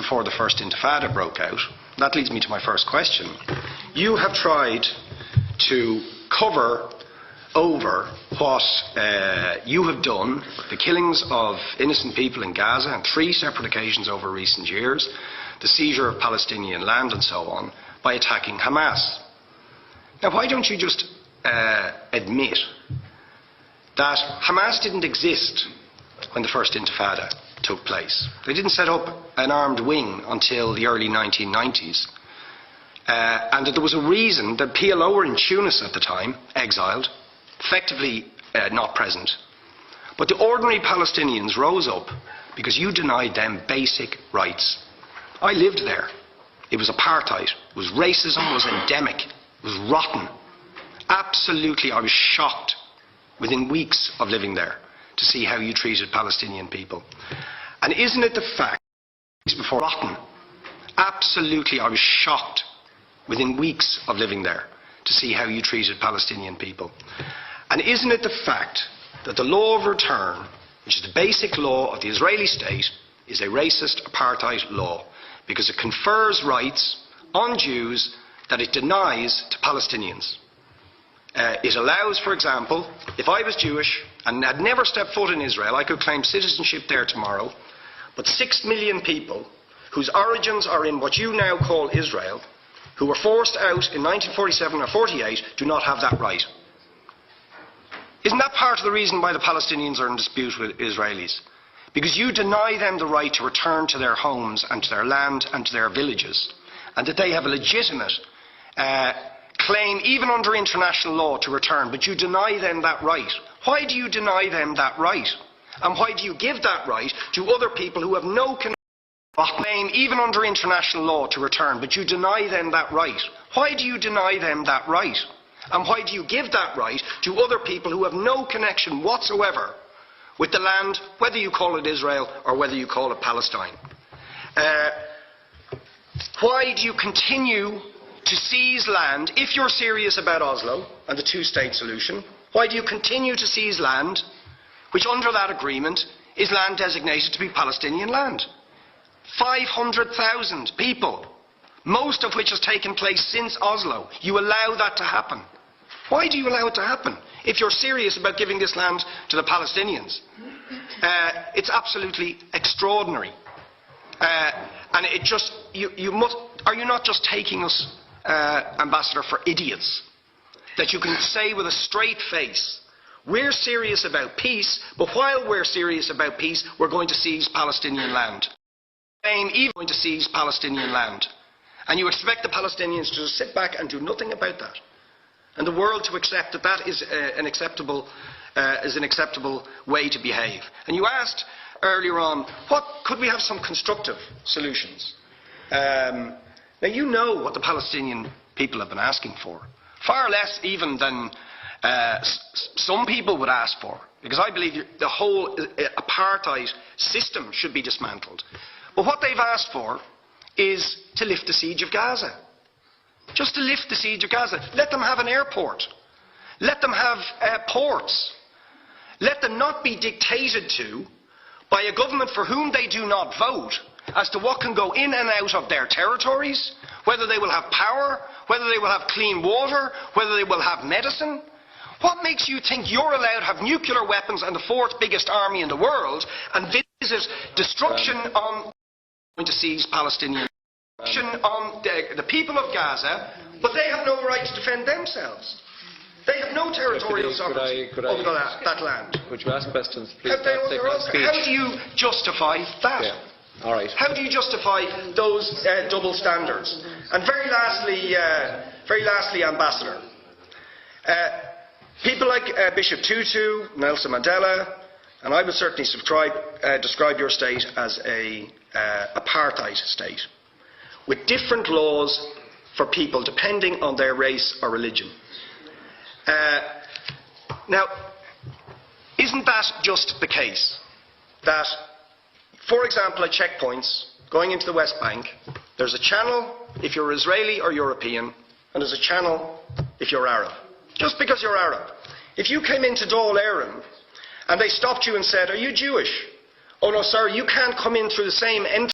before the first Intifada broke out. That leads me to my first question. You have tried to cover over what you have done, the killings of innocent people in Gaza on 3 separate occasions over recent years, the seizure of Palestinian land and so on, by attacking Hamas. Now, why don't you just admit that Hamas didn't exist when the first Intifada took place? They didn't set up an armed wing until the early 1990s. And that there was a reason that PLO were in Tunis at the time, exiled, effectively not present. But the ordinary Palestinians rose up because you denied them basic rights. I lived there. It was apartheid. It was racism. It was endemic. It was rotten. Absolutely, I was shocked within weeks of living there to see how you treated Palestinian people. And isn't it the fact, before rotten, absolutely, I was shocked within weeks of living there to see how you treated Palestinian people. And isn't it the fact that the law of return, which is the basic law of the Israeli state, is a racist apartheid law because it confers rights on Jews that it denies to Palestinians. It allows, for example, if I was Jewish and had never stepped foot in Israel, I could claim citizenship there tomorrow, but 6 million people whose origins are in what you now call Israel, who were forced out in 1947 or 48, do not have that right. Isn't that part of the reason why the Palestinians are in dispute with Israelis? Because you deny them the right to return to their homes and to their land and to their villages, and that they have a legitimate claim, even under international law, to return, but you deny them that right. Why do you deny them that right? And why do you give that right to other people who have no claim, even under international law, to return, but you deny them that right? Why do you deny them that right? And why do you give that right to other people who have no connection whatsoever with the land, whether you call it Israel or whether you call it Palestine? Why do you continue to seize land, if you're serious about Oslo and the two-state solution? Why do you continue to seize land, which under that agreement is land designated to be Palestinian land? 500,000 people, most of which has taken place since Oslo. You allow that to happen. Why do you allow it to happen if you're serious about giving this land to the Palestinians? It's absolutely extraordinary. And it just, are you not just taking us, Ambassador, for idiots? That you can say with a straight face, we're serious about peace, but while we're serious about peace, we're going to seize Palestinian land. Even going to seize Palestinian land. And you expect the Palestinians to just sit back and do nothing about that. And the world to accept that that is an acceptable way to behave. And you asked earlier on, could we have some constructive solutions? Now you know what the Palestinian people have been asking for. Far less even than some people would ask for. Because I believe the whole apartheid system should be dismantled. But what they've asked for is to lift the siege of Gaza. Just to lift the siege of Gaza. Let them have an airport. Let them have ports. Let them not be dictated to by a government for whom they do not vote as to what can go in and out of their territories, whether they will have power, whether they will have clean water, whether they will have medicine. What makes you think you're allowed to have nuclear weapons and the 4th biggest army in the world and visit destruction on going to seize Palestinian on the people of Gaza, but they have no right to defend themselves. They have no territorial sovereignty over that land. Would you ask questions, please? How do you justify that? Yeah. All right. How do you justify those double standards? And very lastly, Ambassador, people like Bishop Tutu, Nelson Mandela, and I would certainly describe your state as an apartheid state, with different laws for people depending on their race or religion. Now, isn't that just the case that, for example, at checkpoints going into the West Bank, there's a channel if you're Israeli or European, and there's a channel if you're Arab? Just because you're Arab. If you came into Dáil Éireann and they stopped you and said, "Are you Jewish?" "Oh no, sir, you can't come in through the same entrance